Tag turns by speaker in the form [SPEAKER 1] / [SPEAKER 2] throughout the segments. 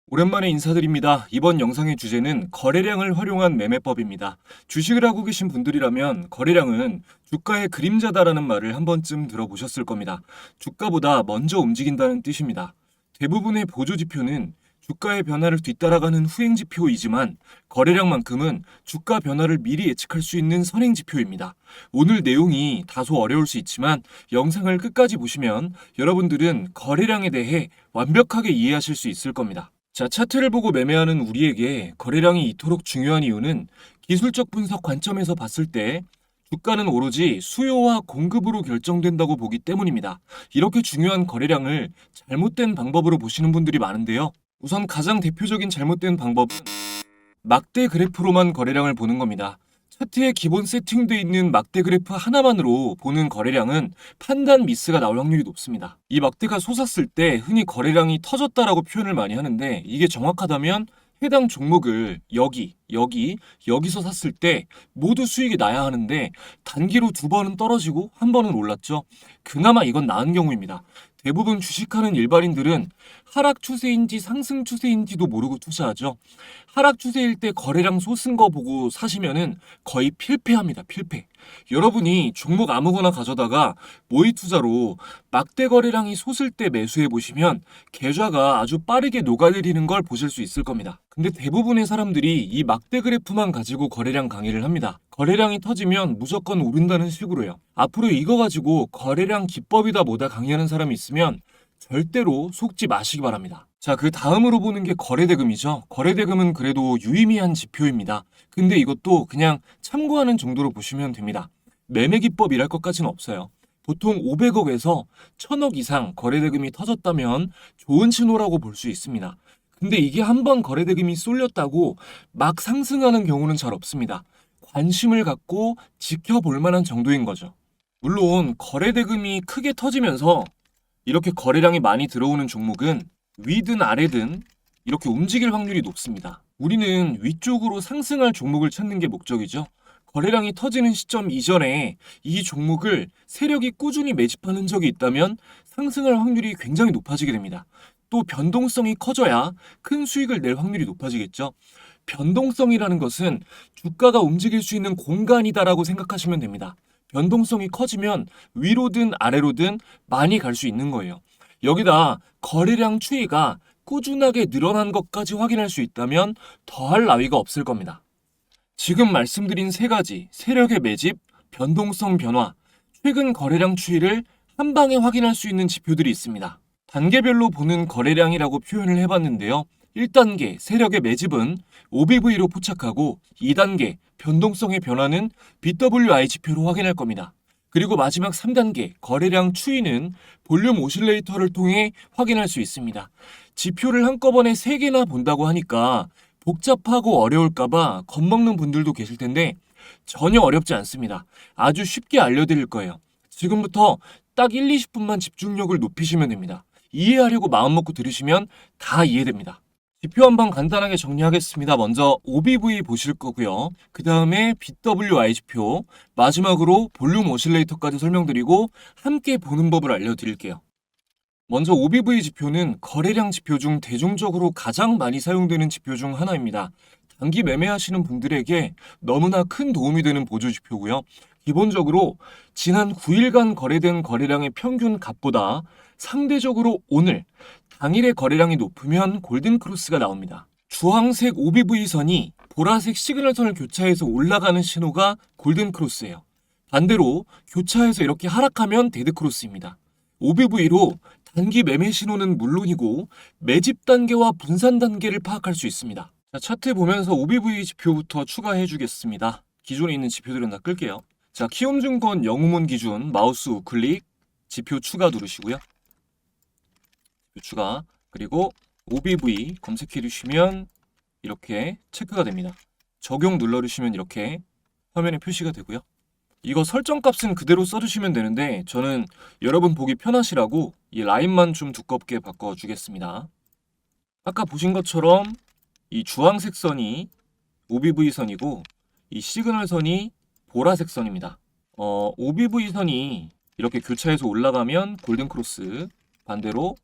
[SPEAKER 1] 오랜만에 인사드립니다. 이번 영상의 주제는 거래량을 활용한 매매법입니다. 주식을 하고 계신 분들이라면 거래량은 주가의 그림자다라는 말을 한 번쯤 들어보셨을 겁니다. 주가보다 먼저 움직인다는 뜻입니다. 대부분의 보조지표는 주가의 변화를 뒤따라가는 후행지표이지만 거래량만큼은 주가 변화를 미리 예측할 수 있는 선행지표입니다. 오늘 내용이 다소 어려울 수 있지만 영상을 끝까지 보시면 여러분들은 거래량에 대해 완벽하게 이해하실 수 있을 겁니다. 자, 차트를 보고 매매하는 우리에게 거래량이 이토록 중요한 이유는 기술적 분석 관점에서 봤을 때 주가는 오로지 수요와 공급으로 결정된다고 보기 때문입니다. 이렇게 중요한 거래량을 잘못된 방법으로 보시는 분들이 많은데요. 우선 가장 대표적인 잘못된 방법은 막대 그래프로만 거래량을 보는 겁니다. 차트에 기본 세팅되어 있는 막대 그래프 하나만으로 보는 거래량은 판단 미스가 나올 확률이 높습니다. 이 막대가 솟았을 때 흔히 거래량이 터졌다라고 표현을 많이 하는데 이게 정확하다면 해당 종목을 여기서 샀을 때 모두 수익이 나야 하는데 단기로 2번은 떨어지고 1번은 올랐죠. 그나마 이건 나은 경우입니다. 대부분 주식하는 일반인들은 하락 추세인지 상승 추세인지도 모르고 투자하죠. 하락 추세일 때 거래량 솟은 거 보고 사시면은 거의 필패합니다. 필패. 여러분이 종목 아무거나 가져다가 모의 투자로 막대 거래량이 솟을 때 매수해 보시면 계좌가 아주 빠르게 녹아내리는 걸 보실 수 있을 겁니다. 근데 대부분의 사람들이 이 막대 그래프만 가지고 거래량 강의를 합니다. 거래량이 터지면 무조건 오른다는 식으로요. 앞으로 이거 가지고 거래량 기법이다 뭐다 강의하는 사람이 있으면 절대로 속지 마시기 바랍니다. 자, 그 다음으로 보는 게 거래대금이죠. 거래대금은 그래도 유의미한 지표입니다. 근데 이것도 그냥 참고하는 정도로 보시면 됩니다. 매매 기법이랄 것까지는 없어요. 보통 500억에서 1000억 이상 거래대금이 터졌다면 좋은 신호라고 볼 수 있습니다. 근데 이게 한번 거래대금이 쏠렸다고 막 상승하는 경우는 잘 없습니다. 관심을 갖고 지켜볼 만한 정도인 거죠. 물론 거래대금이 크게 터지면서 이렇게 거래량이 많이 들어오는 종목은 위든 아래든 이렇게 움직일 확률이 높습니다. 우리는 위쪽으로 상승할 종목을 찾는 게 목적이죠. 거래량이 터지는 시점 이전에 이 종목을 세력이 꾸준히 매집하는 적이 있다면 상승할 확률이 굉장히 높아지게 됩니다. 또 변동성이 커져야 큰 수익을 낼 확률이 높아지겠죠. 변동성이라는 것은 주가가 움직일 수 있는 공간이다라고 생각하시면 됩니다. 변동성이 커지면 위로든 아래로든 많이 갈 수 있는 거예요. 여기다 거래량 추이가 꾸준하게 늘어난 것까지 확인할 수 있다면 더할 나위가 없을 겁니다. 지금 말씀드린 3가지, 세력의 매집, 변동성 변화, 최근 거래량 추이를 한 방에 확인할 수 있는 지표들이 있습니다. 단계별로 보는 거래량이라고 표현을 해봤는데요. 1단계 세력의 매집은 OBV로 포착하고 2단계 변동성의 변화는 BWI 지표로 확인할 겁니다. 그리고 마지막 3단계 거래량 추이는 볼륨 오실레이터를 통해 확인할 수 있습니다. 지표를 한꺼번에 3개나 본다고 하니까 복잡하고 어려울까봐 겁먹는 분들도 계실 텐데 전혀 어렵지 않습니다. 아주 쉽게 알려드릴 거예요. 지금부터 딱 1, 20분만 집중력을 높이시면 됩니다. 이해하려고 마음먹고 들으시면 다 이해됩니다. 지표 한번 간단하게 정리하겠습니다. 먼저 OBV 보실 거고요. 그 다음에 BWI 지표, 마지막으로 볼륨 오실레이터까지 설명드리고 함께 보는 법을 알려드릴게요. 먼저 OBV 지표는 거래량 지표 중 대중적으로 가장 많이 사용되는 지표 중 하나입니다. 단기 매매하시는 분들에게 너무나 큰 도움이 되는 보조 지표고요. 기본적으로 지난 9일간 거래된 거래량의 평균 값보다 상대적으로 오늘 당일의 거래량이 높으면 골든크로스가 나옵니다. 주황색 OBV 선이 보라색 시그널선을 교차해서 올라가는 신호가 골든크로스예요. 반대로 교차해서 이렇게 하락하면 데드크로스입니다. OBV로 단기 매매 신호는 물론이고 매집 단계와 분산 단계를 파악할 수 있습니다. 자, 차트 보면서 OBV 지표부터 추가해 주겠습니다. 기존에 있는 지표들은 다 끌게요. 자, 키움증권 영웅문 기준 마우스 우클릭 지표 추가 누르시고요. 지표 추가, 그리고 OBV 검색해 주시면 이렇게 체크가 됩니다. 적용 눌러주시면 이렇게 화면에 표시가 되고요. 이거 설정값은 그대로 써주시면 되는데 저는 여러분 보기 편하시라고 이 라인만 좀 두껍게 바꿔주겠습니다. 아까 보신 것처럼 이 주황색 선이 OBV 선이고 이 시그널 선이 보라색 선입니다. OBV 선이 이렇게 교차해서 올라가면 골든크로스, 반대로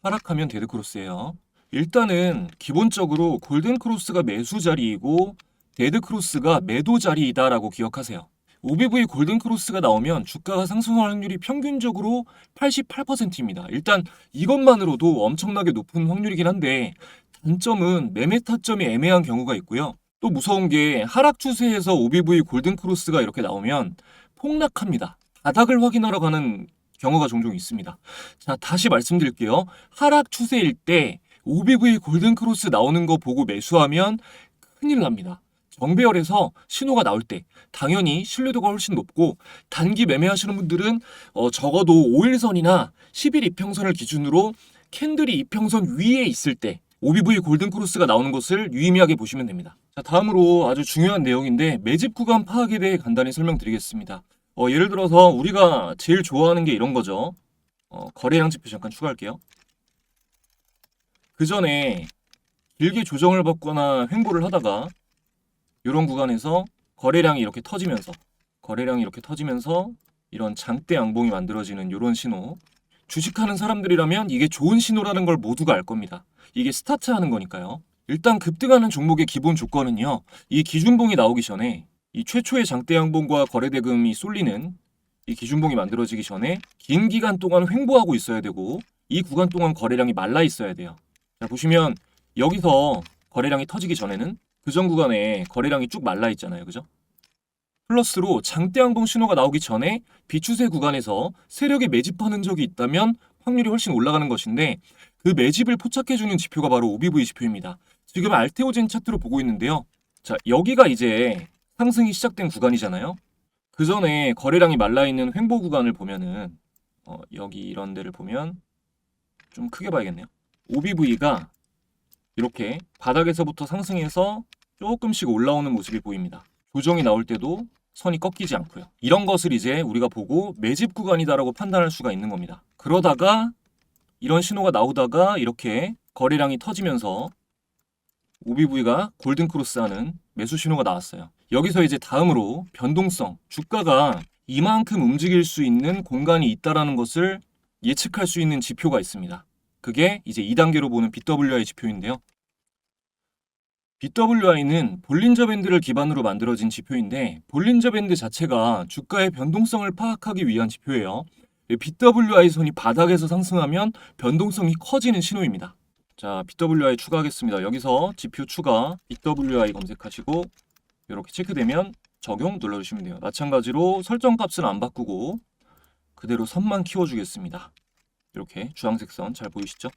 [SPEAKER 1] 하락하면 데드크로스예요. 일단은 기본적으로 골든크로스가 매수 자리이고 데드크로스가 매도 자리이다라고 기억하세요. OBV 골든크로스가 나오면 주가가 상승할 확률이 평균적으로 88%입니다. 일단 이것만으로도 엄청나게 높은 확률이긴 한데 단점은 매매 타점이 애매한 경우가 있고요. 또 무서운 게 하락 추세에서 OBV 골든크로스가 이렇게 나오면 폭락합니다. 바닥을 확인하러 가는 경우가 종종 있습니다. 자, 다시 말씀드릴게요. 하락 추세일 때 OBV 골든크로스 나오는 거 보고 매수하면 큰일 납니다. 정배열에서 신호가 나올 때 당연히 신뢰도가 훨씬 높고 단기 매매하시는 분들은 적어도 5일선이나 10일 이평선을 기준으로 캔들이 이평선 위에 있을 때 OBV 골든크로스가 나오는 것을 유의미하게 보시면 됩니다. 자, 다음으로 아주 중요한 내용인데 매집 구간 파악에 대해 간단히 설명드리겠습니다. 예를 들어서 우리가 제일 좋아하는 게 이런 거죠. 거래량 지표 잠깐 추가할게요. 그 전에 길게 조정을 받거나 횡보를 하다가 이런 구간에서 거래량이 이렇게 터지면서 이런 장대 양봉이 만들어지는 이런 신호. 주식하는 사람들이라면 이게 좋은 신호라는 걸 모두가 알 겁니다. 이게 스타트 하는 거니까요. 일단 급등하는 종목의 기본 조건은요. 이 기준봉이 나오기 전에 이 최초의 장대 양봉과 거래대금이 쏠리는 이 기준봉이 만들어지기 전에 긴 기간 동안 횡보하고 있어야 되고 이 구간 동안 거래량이 말라 있어야 돼요. 자, 보시면 여기서 거래량이 터지기 전에는 그 전 구간에 거래량이 쭉 말라 있잖아요. 그죠? 플러스로 장대 양봉 신호가 나오기 전에 비추세 구간에서 세력이 매집하는 적이 있다면 확률이 훨씬 올라가는 것인데 그 매집을 포착해주는 지표가 바로 OBV 지표입니다. 지금 알테오젠 차트로 보고 있는데요. 자, 여기가 이제 상승이 시작된 구간이잖아요. 그 전에 거래량이 말라있는 횡보 구간을 보면은 여기 이런 데를 보면 좀 크게 봐야겠네요. OBV가 이렇게 바닥에서부터 상승해서 조금씩 올라오는 모습이 보입니다. 조정이 나올 때도 선이 꺾이지 않고요. 이런 것을 이제 우리가 보고 매집 구간이다라고 판단할 수가 있는 겁니다. 그러다가 이런 신호가 나오다가 이렇게 거래량이 터지면서 OBV가 골든크로스하는 매수 신호가 나왔어요. 여기서 이제 다음으로 변동성, 주가가 이만큼 움직일 수 있는 공간이 있다라는 것을 예측할 수 있는 지표가 있습니다. 그게 이제 2단계로 보는 BWI 지표인데요. BWI는 볼린저 밴드를 기반으로 만들어진 지표인데 볼린저 밴드 자체가 주가의 변동성을 파악하기 위한 지표예요. BWI 선이 바닥에서 상승하면 변동성이 커지는 신호입니다. 자, BWI 추가하겠습니다. 여기서 지표 추가, BWI 검색하시고 이렇게 체크되면 적용 눌러주시면 돼요. 마찬가지로 설정값은 안 바꾸고 그대로 선만 키워주겠습니다. 이렇게 주황색 선 잘 보이시죠?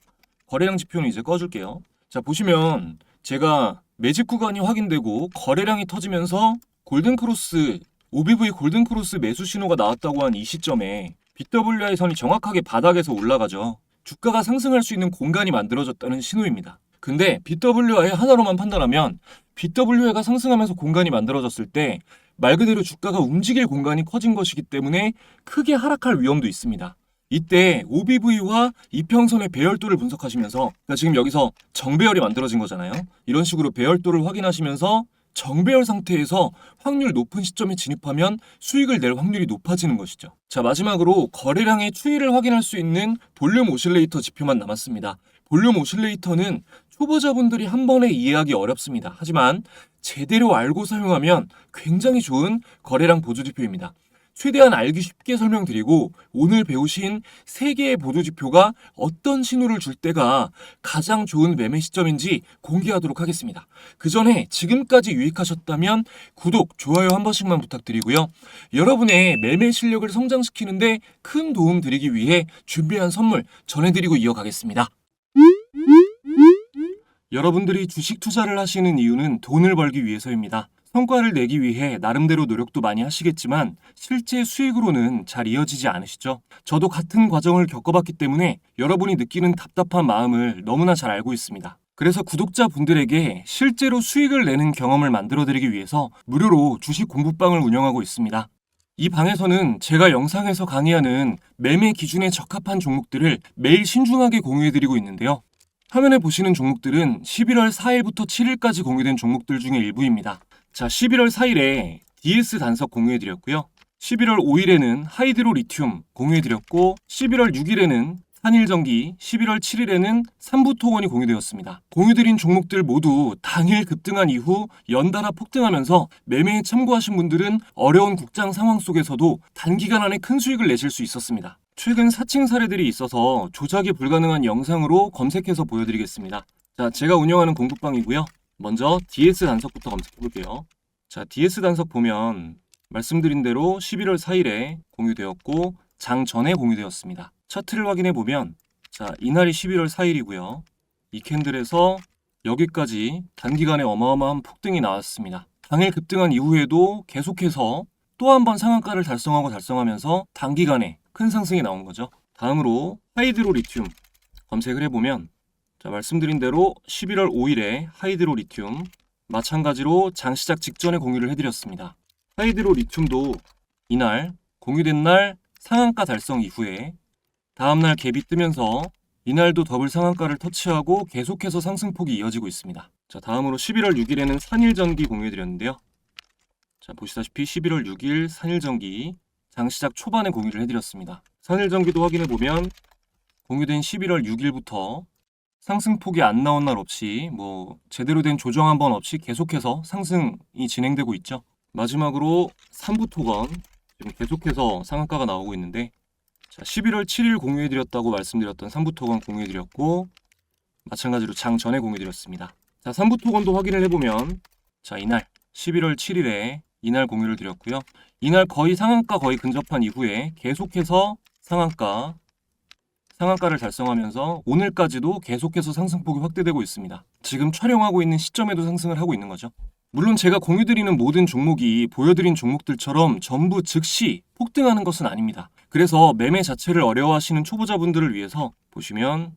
[SPEAKER 1] 거래량 지표는 이제 꺼줄게요. 자, 보시면 제가 매집 구간이 확인되고 거래량이 터지면서 골든크로스, OBV 골든크로스 매수 신호가 나왔다고 한 이 시점에 BWI 선이 정확하게 바닥에서 올라가죠. 주가가 상승할 수 있는 공간이 만들어졌다는 신호입니다. 근데 BWI 하나로만 판단하면 BWI가 상승하면서 공간이 만들어졌을 때 말 그대로 주가가 움직일 공간이 커진 것이기 때문에 크게 하락할 위험도 있습니다. 이때 OBV와 이평선의 배열도를 분석하시면서 그러니까 지금 여기서 정배열이 만들어진 거잖아요. 이런 식으로 배열도를 확인하시면서 정배열 상태에서 확률 높은 시점에 진입하면 수익을 낼 확률이 높아지는 것이죠. 자, 마지막으로 거래량의 추이를 확인할 수 있는 볼륨 오실레이터 지표만 남았습니다. 볼륨 오실레이터는 초보자분들이 한 번에 이해하기 어렵습니다. 하지만 제대로 알고 사용하면 굉장히 좋은 거래량 보조 지표입니다. 최대한 알기 쉽게 설명드리고 오늘 배우신 3개의 보조 지표가 어떤 신호를 줄 때가 가장 좋은 매매 시점인지 공개하도록 하겠습니다. 그 전에 지금까지 유익하셨다면 구독, 좋아요 한 번씩만 부탁드리고요. 여러분의 매매 실력을 성장시키는데 큰 도움 드리기 위해 준비한 선물 전해드리고 이어가겠습니다. 여러분들이 주식 투자를 하시는 이유는 돈을 벌기 위해서입니다. 성과를 내기 위해 나름대로 노력도 많이 하시겠지만 실제 수익으로는 잘 이어지지 않으시죠? 저도 같은 과정을 겪어봤기 때문에 여러분이 느끼는 답답한 마음을 너무나 잘 알고 있습니다. 그래서 구독자분들에게 실제로 수익을 내는 경험을 만들어드리기 위해서 무료로 주식 공부방을 운영하고 있습니다. 이 방에서는 제가 영상에서 강의하는 매매 기준에 적합한 종목들을 매일 신중하게 공유해드리고 있는데요. 화면에 보시는 종목들은 11월 4일부터 7일까지 공유된 종목들 중에 일부입니다. 자, 11월 4일에 DS 단석 공유해드렸고요. 11월 5일에는 하이드로 리튬 공유해드렸고 11월 6일에는 한일전기, 11월 7일에는 삼부토건이 공유되었습니다. 공유드린 종목들 모두 당일 급등한 이후 연달아 폭등하면서 매매에 참고하신 분들은 어려운 국장 상황 속에서도 단기간 안에 큰 수익을 내실 수 있었습니다. 최근 사칭 사례들이 있어서 조작이 불가능한 영상으로 검색해서 보여드리겠습니다. 자, 제가 운영하는 공부방이고요. 먼저 DS 단석부터 검색해볼게요. 자, DS 단석 보면 말씀드린 대로 11월 4일에 공유되었고 장 전에 공유되었습니다. 차트를 확인해 보면 자, 이날이 11월 4일이고요. 이 캔들에서 여기까지 단기간에 어마어마한 폭등이 나왔습니다. 당일 급등한 이후에도 계속해서 또 한 번 상한가를 달성하면서 단기간에 큰 상승이 나온 거죠. 다음으로 하이드로 리튬 검색을 해보면 자, 말씀드린 대로 11월 5일에 하이드로 리튬 마찬가지로 장 시작 직전에 공유를 해드렸습니다. 하이드로 리튬도 이날 공유된 날 상한가 달성 이후에 다음날 갭이 뜨면서 이날도 더블 상한가를 터치하고 계속해서 상승폭이 이어지고 있습니다. 자, 다음으로 11월 6일에는 산일전기 공유해드렸는데요. 자, 보시다시피 11월 6일 산일전기 장시작 초반에 공유를 해드렸습니다. 산일전기도 확인해보면 공유된 11월 6일부터 상승폭이 안 나온 날 없이 제대로 된 조정 한 번 없이 계속해서 상승이 진행되고 있죠. 마지막으로 삼부토건 지금 계속해서 상한가가 나오고 있는데 자, 11월 7일 공유해드렸다고 말씀드렸던 삼부토건 공유해드렸고 마찬가지로 장 전에 공유해드렸습니다. 자, 삼부토건도 확인을 해보면 자, 이날 11월 7일에 이날 공유를 드렸고요. 이날 거의 상한가 거의 근접한 이후에 계속해서 상한가를 달성하면서 오늘까지도 계속해서 상승폭이 확대되고 있습니다. 지금 촬영하고 있는 시점에도 상승을 하고 있는 거죠. 물론 제가 공유드리는 모든 종목이 보여드린 종목들처럼 전부 즉시 폭등하는 것은 아닙니다. 그래서 매매 자체를 어려워하시는 초보자분들을 위해서 보시면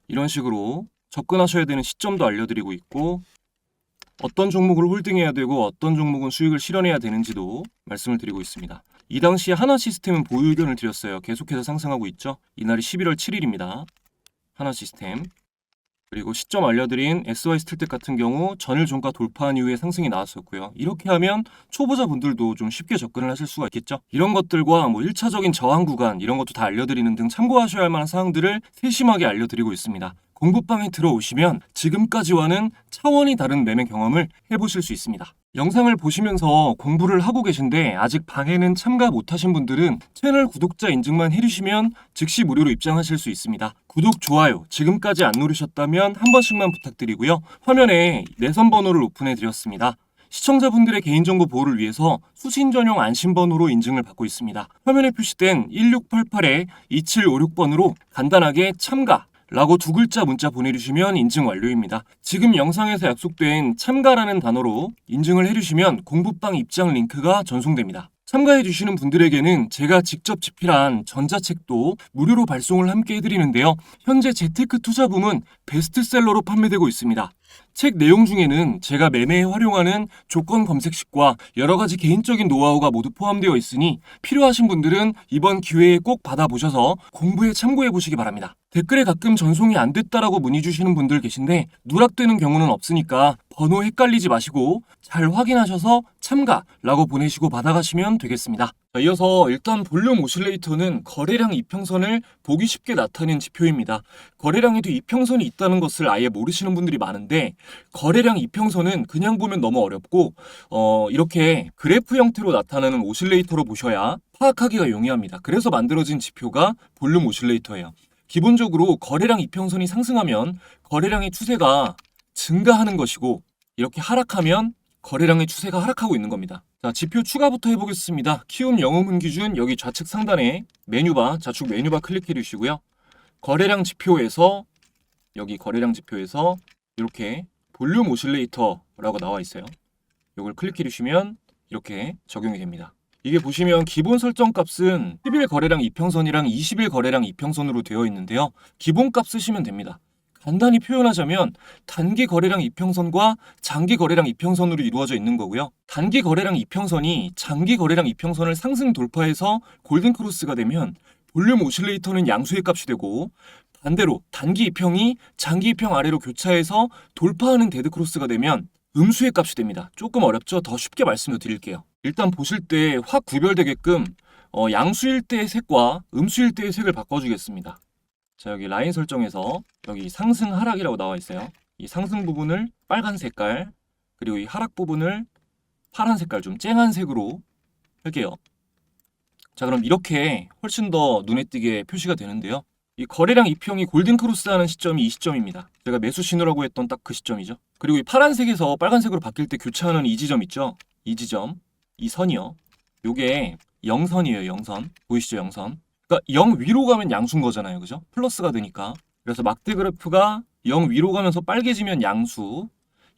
[SPEAKER 1] 이런 식으로 접근하셔야 되는 시점도 알려드리고 있고 어떤 종목을 홀딩해야 되고 어떤 종목은 수익을 실현해야 되는지도 말씀을 드리고 있습니다. 이 당시에 하나시스템은 보유 의견을 드렸어요. 계속해서 상승하고 있죠. 이날이 11월 7일입니다. 하나시스템. 그리고 시점 알려드린 SY스틸텍 같은 경우 전일 종가 돌파한 이후에 상승이 나왔었고요. 이렇게 하면 초보자분들도 좀 쉽게 접근을 하실 수가 있겠죠. 이런 것들과 1차적인 저항 구간 이런 것도 다 알려드리는 등 참고하셔야 할 만한 사항들을 세심하게 알려드리고 있습니다. 공부방에 들어오시면 지금까지와는 차원이 다른 매매 경험을 해보실 수 있습니다. 영상을 보시면서 공부를 하고 계신데 아직 방에는 참가 못하신 분들은 채널 구독자 인증만 해주시면 즉시 무료로 입장하실 수 있습니다. 구독, 좋아요 지금까지 안 누르셨다면 한 번씩만 부탁드리고요. 화면에 내선 번호를 오픈해 드렸습니다. 시청자분들의 개인정보 보호를 위해서 수신 전용 안심번호로 인증을 받고 있습니다. 화면에 표시된 1688-2756번으로 간단하게 참가 라고 두 글자 문자 보내주시면 인증 완료입니다. 지금 영상에서 약속된 참가라는 단어로 인증을 해주시면 공부방 입장 링크가 전송됩니다. 참가해주시는 분들에게는 제가 직접 집필한 전자책도 무료로 발송을 함께 해드리는데요. 현재 재테크 투자 부문 베스트셀러로 판매되고 있습니다. 책 내용 중에는 제가 매매에 활용하는 조건 검색식과 여러가지 개인적인 노하우가 모두 포함되어 있으니 필요하신 분들은 이번 기회에 꼭 받아보셔서 공부에 참고해보시기 바랍니다. 댓글에 가끔 전송이 안 됐다라고 문의 주시는 분들 계신데 누락되는 경우는 없으니까 번호 헷갈리지 마시고 잘 확인하셔서 참가라고 보내시고 받아가시면 되겠습니다. 이어서 일단 볼륨 오실레이터는 거래량 이평선을 보기 쉽게 나타낸 지표입니다. 거래량에도 이평선이 있다는 것을 아예 모르시는 분들이 많은데 거래량 이평선은 그냥 보면 너무 어렵고 이렇게 그래프 형태로 나타나는 오실레이터로 보셔야 파악하기가 용이합니다. 그래서 만들어진 지표가 볼륨 오실레이터예요. 기본적으로 거래량 이평선이 상승하면 거래량의 추세가 증가하는 것이고 이렇게 하락하면 거래량의 추세가 하락하고 있는 겁니다. 자, 지표 추가부터 해보겠습니다. 키움 영업은 기준 여기 좌측 상단에 메뉴바, 좌측 메뉴바 클릭해 주시고요. 거래량 지표에서 여기 거래량 지표에서 이렇게 볼륨 오실레이터라고 나와 있어요. 이걸 클릭해 주시면 이렇게 적용이 됩니다. 이게 보시면 기본 설정 값은 10일 거래량 이평선이랑 20일 거래량 이평선으로 되어 있는데요. 기본 값 쓰시면 됩니다. 간단히 표현하자면 단기 거래량 이평선과 장기 거래량 이평선으로 이루어져 있는 거고요. 단기 거래량 이평선이 장기 거래량 이평선을 상승 돌파해서 골든 크로스가 되면 볼륨 오실레이터는 양수의 값이 되고 반대로 단기 이평이 장기 이평 아래로 교차해서 돌파하는 데드 크로스가 되면 음수의 값이 됩니다. 조금 어렵죠? 더 쉽게 말씀을 드릴게요. 일단 보실 때 확 구별되게끔 양수일 때의 색과 음수일 때의 색을 바꿔주겠습니다. 자, 여기 라인 설정에서 여기 상승 하락이라고 나와 있어요. 이 상승 부분을 빨간 색깔, 그리고 이 하락 부분을 파란 색깔, 좀 쨍한 색으로 할게요. 자, 그럼 이렇게 훨씬 더 눈에 띄게 표시가 되는데요. 이 거래량 이평이 골든크로스 하는 시점이 이 시점입니다. 제가 매수 신호라고 했던 딱 그 시점이죠. 그리고 이 파란색에서 빨간색으로 바뀔 때 교차하는 이 지점 있죠? 이 지점, 이 선이요. 요게 0선이에요, 0선. 보이시죠, 0선? 그러니까 0 위로 가면 양수인 거잖아요, 그죠? 플러스가 되니까. 그래서 막대 그래프가 0 위로 가면서 빨개지면 양수,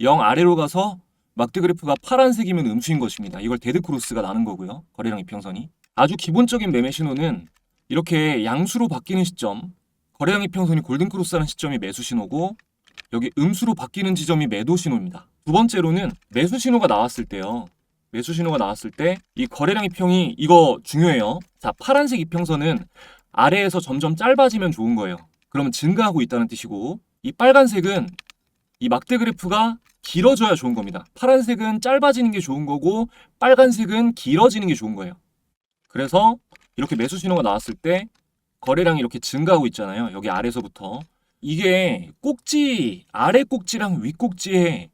[SPEAKER 1] 0 아래로 가서 막대 그래프가 파란색이면 음수인 것입니다. 이걸 데드크로스가 나는 거고요. 거래량 이평선이. 아주 기본적인 매매 신호는 이렇게 양수로 바뀌는 시점, 거래량 이평선이 골든크로스하는 시점이 매수 신호고, 여기 음수로 바뀌는 지점이 매도 신호입니다. 두 번째로는 매수 신호가 나왔을 때요. 매수 신호가 나왔을 때 이 거래량 이평이 이거 중요해요. 자, 파란색 이평선은 아래에서 점점 짧아지면 좋은 거예요. 그러면 증가하고 있다는 뜻이고, 이 빨간색은 이 막대 그래프가 길어져야 좋은 겁니다. 파란색은 짧아지는 게 좋은 거고, 빨간색은 길어지는 게 좋은 거예요. 그래서 이렇게 매수 신호가 나왔을 때 거래량이 이렇게 증가하고 있잖아요. 여기 아래서부터. 이게 꼭지, 아래 꼭지랑 위 꼭지의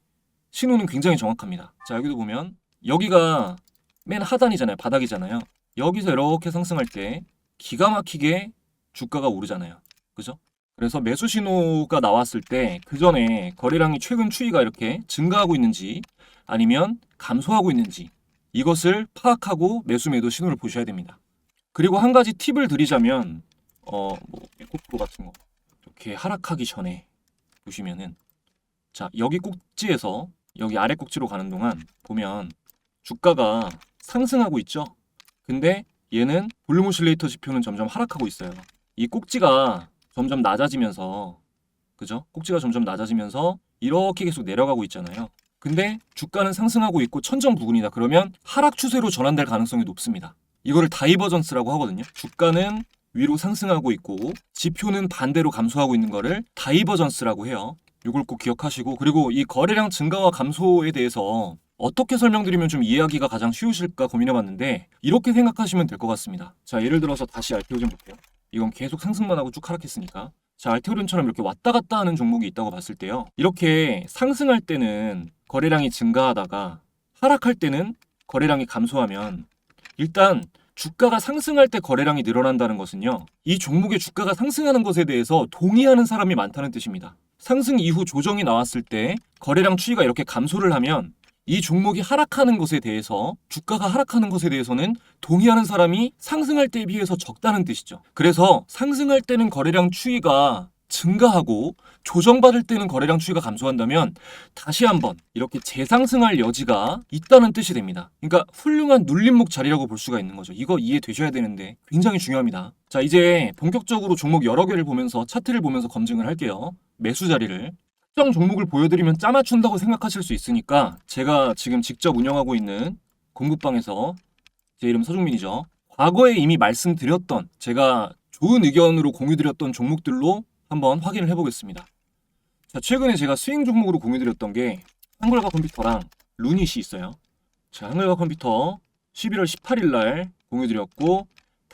[SPEAKER 1] 신호는 굉장히 정확합니다. 자, 여기도 보면 여기가 맨 하단이잖아요. 바닥이잖아요. 여기서 이렇게 상승할 때 기가 막히게 주가가 오르잖아요. 그죠? 그래서 매수 신호가 나왔을 때 그 전에 거래량이 최근 추이가 이렇게 증가하고 있는지 아니면 감소하고 있는지 이것을 파악하고 매수 매도 신호를 보셔야 됩니다. 그리고 한 가지 팁을 드리자면 에코프로 같은 거 이렇게 하락하기 전에 보시면은, 자, 여기 꼭지에서 여기 아래 꼭지로 가는 동안 보면 주가가 상승하고 있죠. 근데 얘는 볼륨 오실레이터 지표는 점점 하락하고 있어요. 이 꼭지가 점점 낮아지면서, 그죠? 꼭지가 점점 낮아지면서 이렇게 계속 내려가고 있잖아요. 근데 주가는 상승하고 있고 천정부근이다. 그러면 하락 추세로 전환될 가능성이 높습니다. 이거를 다이버전스라고 하거든요. 주가는 위로 상승하고 있고 지표는 반대로 감소하고 있는 거를 다이버전스라고 해요. 이걸 꼭 기억하시고, 그리고 이 거래량 증가와 감소에 대해서 어떻게 설명드리면 좀 이해하기가 가장 쉬우실까 고민해봤는데, 이렇게 생각하시면 될 것 같습니다. 자, 예를 들어서 다시 알테오 좀 볼게요. 이건 계속 상승만 하고 쭉 하락했으니까. 자, 알테오론처럼 이렇게 왔다 갔다 하는 종목이 있다고 봤을 때요. 이렇게 상승할 때는 거래량이 증가하다가 하락할 때는 거래량이 감소하면, 일단 주가가 상승할 때 거래량이 늘어난다는 것은요, 이 종목의 주가가 상승하는 것에 대해서 동의하는 사람이 많다는 뜻입니다. 상승 이후 조정이 나왔을 때 거래량 추이가 이렇게 감소를 하면 이 종목이 하락하는 것에 대해서, 주가가 하락하는 것에 대해서는 동의하는 사람이 상승할 때에 비해서 적다는 뜻이죠. 그래서 상승할 때는 거래량 추이가 증가하고 조정받을 때는 거래량 추이가 감소한다면 다시 한번 이렇게 재상승할 여지가 있다는 뜻이 됩니다. 그러니까 훌륭한 눌림목 자리라고 볼 수가 있는 거죠. 이거 이해되셔야 되는데 굉장히 중요합니다. 자, 이제 본격적으로 종목 여러 개를 보면서 차트를 보면서 검증을 할게요. 매수 자리를. 특정 종목을 보여드리면 짜맞춘다고 생각하실 수 있으니까, 제가 지금 직접 운영하고 있는 공부방에서, 제 이름 서중민이죠. 과거에 이미 말씀드렸던, 제가 좋은 의견으로 공유드렸던 종목들로 한번 확인을 해보겠습니다. 자, 최근에 제가 스윙 종목으로 공유드렸던 게 한글과 컴퓨터랑 루닛이 있어요. 자, 한글과 컴퓨터 11월 18일 날 공유드렸고,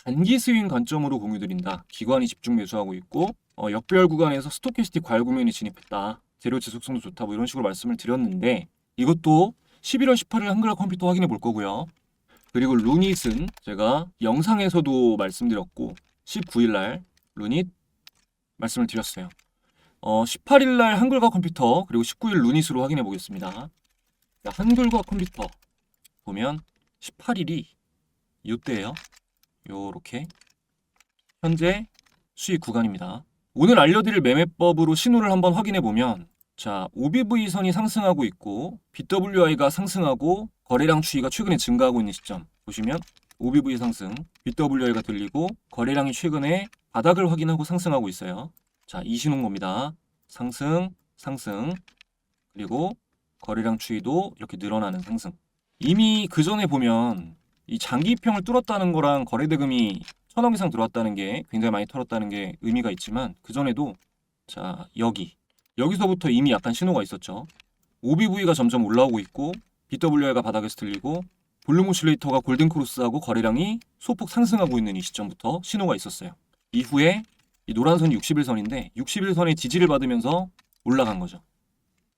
[SPEAKER 1] 단기 스윙 관점으로 공유드린다. 기관이 집중 매수하고 있고, 역배열 구간에서 스토캐스틱 과열 구간이 진입했다. 재료 지속성도 좋다. 뭐 이런 식으로 말씀을 드렸는데, 이것도 11월 18일 한글과 컴퓨터 확인해 볼 거고요. 그리고 루닛은 제가 영상에서도 말씀드렸고 19일 날 루닛 말씀을 드렸어요. 18일 날 한글과 컴퓨터, 그리고 19일 루닛으로 확인해 보겠습니다. 한글과 컴퓨터 보면 18일이 이때예요. 요렇게 현재 수익 구간입니다. 오늘 알려드릴 매매법으로 신호를 한번 확인해 보면, 자, OBV 선이 상승하고 있고 BWI가 상승하고 거래량 추이가 최근에 증가하고 있는 시점 보시면 OBV 상승, BWI가 들리고 거래량이 최근에 바닥을 확인하고 상승하고 있어요. 자, 이 신호인 겁니다. 상승, 상승, 그리고 거래량 추이도 이렇게 늘어나는 상승. 이미 그 전에 보면 이 장기평을 뚫었다는 거랑 거래대금이 1,000억 이상 들어왔다는 게, 굉장히 많이 털었다는 게 의미가 있지만, 그 전에도 자, 여기서부터 이미 약간 신호가 있었죠. OBV가 점점 올라오고 있고 BWR가 바닥에서 들리고 볼륨 오실레이터가 골든 크로스하고 거래량이 소폭 상승하고 있는 이 시점부터 신호가 있었어요. 이후에 이 노란 선이 60일선인데 60일선의 지지를 받으면서 올라간 거죠.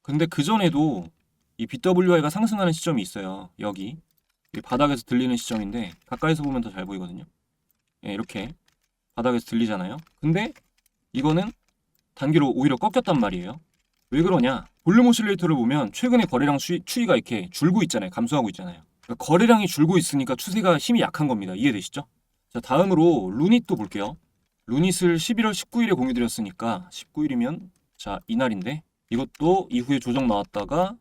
[SPEAKER 1] 근데 그 전에도 이 BWR가 상승하는 시점이 있어요. 여기 바닥에서 들리는 시점인데 가까이서 보면 더 잘 보이거든요. 예, 이렇게 바닥에서 들리잖아요. 근데 이거는 단기로 오히려 꺾였단 말이에요. 왜 그러냐? 볼륨 오실레이터를 보면 최근에 거래량 추이가 이렇게 줄고 있잖아요. 감소하고 있잖아요. 그러니까 거래량이 줄고 있으니까 추세가 힘이 약한 겁니다. 이해되시죠? 자, 다음으로 루닛도 볼게요. 루닛을 11월 19일에 공유드렸으니까 19일이면 자, 이날인데 이것도 이후에 조정 나왔다가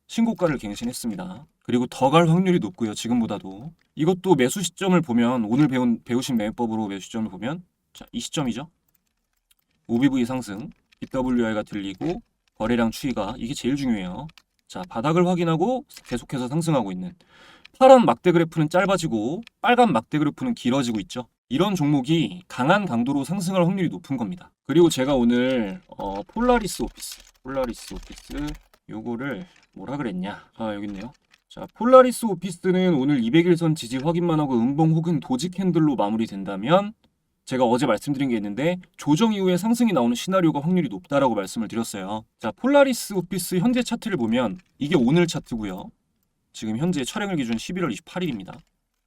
[SPEAKER 1] 신고가를 갱신했습니다. 그리고 더 갈 확률이 높고요. 지금보다도. 이것도 매수 시점을 보면 오늘 배우신 매매법으로 매수 시점을 보면 자, 이 시점이죠. OBV 상승, BWR가 들리고 거래량 추이가 이게 제일 중요해요. 자, 바닥을 확인하고 계속해서 상승하고 있는 파란 막대 그래프는 짧아지고 빨간 막대 그래프는 길어지고 있죠. 이런 종목이 강한 강도로 상승할 확률이 높은 겁니다. 그리고 제가 오늘 폴라리스 오피스 요거를 뭐라 그랬냐? 아, 여기 있네요. 자, 폴라리스 오피스는 오늘 200일선 지지 확인만 하고 음봉 혹은 도지 캔들로 마무리된다면 제가 어제 말씀드린 게 있는데 조정 이후에 상승이 나오는 시나리오가 확률이 높다라고 말씀을 드렸어요. 자, 폴라리스 오피스 현재 차트를 보면 이게 오늘 차트고요. 지금 현재 촬영일 기준 11월 28일입니다.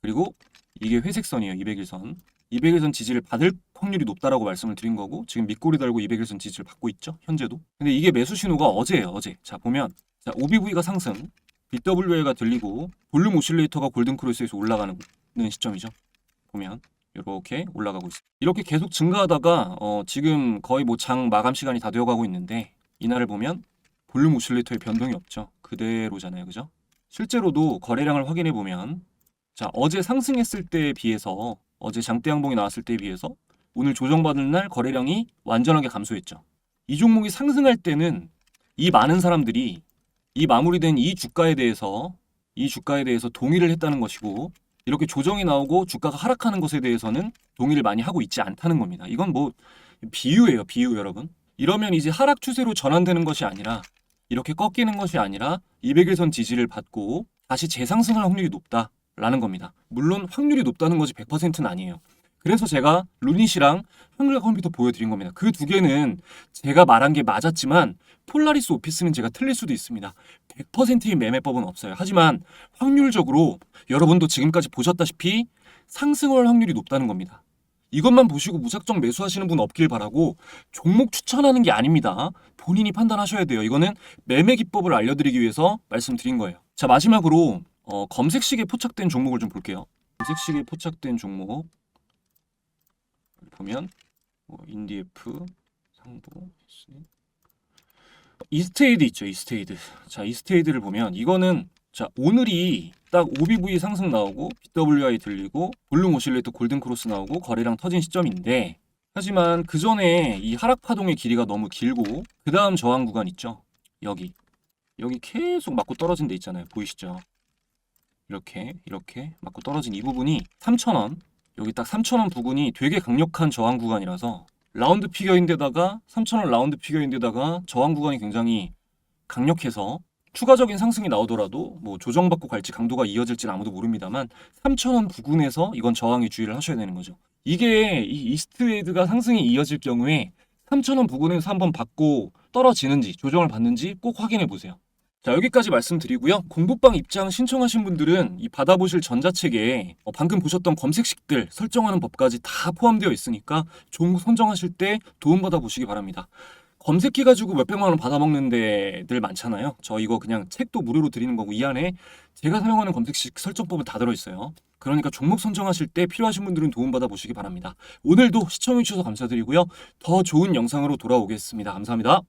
[SPEAKER 1] 그리고 이게 회색선이에요. 200일선. 200일선 지지를 받을 확률이 높다라고 말씀을 드린 거고 지금 밑꼬리 달고 200일선 지지를 받고 있죠. 현재도. 근데 이게 매수 신호가 어제예요. 어제. 자, 보면 자, OBV가 상승, BWR가 들리고 볼륨 오실레이터가 골든 크로스에서 올라가는 시점이죠. 보면 이렇게 올라가고 있어요. 이렇게 계속 증가하다가 지금 거의 뭐 장 마감 시간이 다 되어가고 있는데 이날을 보면 볼륨 오실레이터에 변동이 없죠. 그대로잖아요. 그죠? 실제로도 거래량을 확인해 보면 자, 어제 상승했을 때에 비해서 어제 장대 양봉이 나왔을 때에 비해서 오늘 조정받은 날 거래량이 완전하게 감소했죠. 이 종목이 상승할 때는 이 많은 사람들이 이 마무리된 이 주가에 대해서 동의를 했다는 것이고 이렇게 조정이 나오고 주가가 하락하는 것에 대해서는 동의를 많이 하고 있지 않다는 겁니다. 이건 뭐 비유예요. 비유 여러분. 이러면 이제 하락 추세로 전환되는 것이 아니라 이렇게 꺾이는 것이 아니라 200일선 지지를 받고 다시 재상승할 확률이 높다라는 겁니다. 물론 확률이 높다는 것이 100%는 아니에요. 그래서 제가 루닛이랑 한글과 컴퓨터 보여드린 겁니다. 그 두 개는 제가 말한 게 맞았지만 폴라리스 오피스는 제가 틀릴 수도 있습니다. 100%의 매매법은 없어요. 하지만 확률적으로 여러분도 지금까지 보셨다시피 상승할 확률이 높다는 겁니다. 이것만 보시고 무작정 매수하시는 분 없길 바라고 종목 추천하는 게 아닙니다. 본인이 판단하셔야 돼요. 이거는 매매 기법을 알려드리기 위해서 말씀드린 거예요. 자, 마지막으로 검색식에 포착된 종목을 좀 볼게요. 검색식에 포착된 종목 보면 인디에프, 상보, 이스테이드 있죠. 이스테이드. 자, 이스테이드를 보면 이거는 자, 오늘이 딱 OBV 상승 나오고 BWI 들리고 볼륨 오실레이터 골든 크로스 나오고 거래량 터진 시점인데 하지만 그 전에 이 하락 파동의 길이가 너무 길고 그 다음 저항 구간 있죠. 여기 계속 맞고 떨어진 데 있잖아요. 보이시죠? 이렇게 맞고 떨어진 이 부분이 3,000원 여기 딱 3,000원 부근이 되게 강력한 저항 구간이라서 라운드 피겨인데다가 3,000원 라운드 피겨인데다가 저항 구간이 굉장히 강력해서 추가적인 상승이 나오더라도 뭐 조정받고 갈지 강도가 이어질지는 아무도 모릅니다만 3,000원 부근에서 이건 저항에 주의를 하셔야 되는 거죠. 이게 이 이스트웨이드가 상승이 이어질 경우에 3,000원 부근에서 한번 받고 떨어지는지 조정을 받는지 꼭 확인해 보세요. 자, 여기까지 말씀드리고요. 공부방 입장 신청하신 분들은 이 받아보실 전자책에 방금 보셨던 검색식들 설정하는 법까지 다 포함되어 있으니까 종목 선정하실 때 도움받아 보시기 바랍니다. 검색해 가지고 몇백만 원 받아먹는 데들 많잖아요. 저 이거 그냥 책도 무료로 드리는 거고 이 안에 제가 사용하는 검색식 설정법은 다 들어있어요. 그러니까 종목 선정하실 때 필요하신 분들은 도움받아 보시기 바랍니다. 오늘도 시청해 주셔서 감사드리고요. 더 좋은 영상으로 돌아오겠습니다. 감사합니다.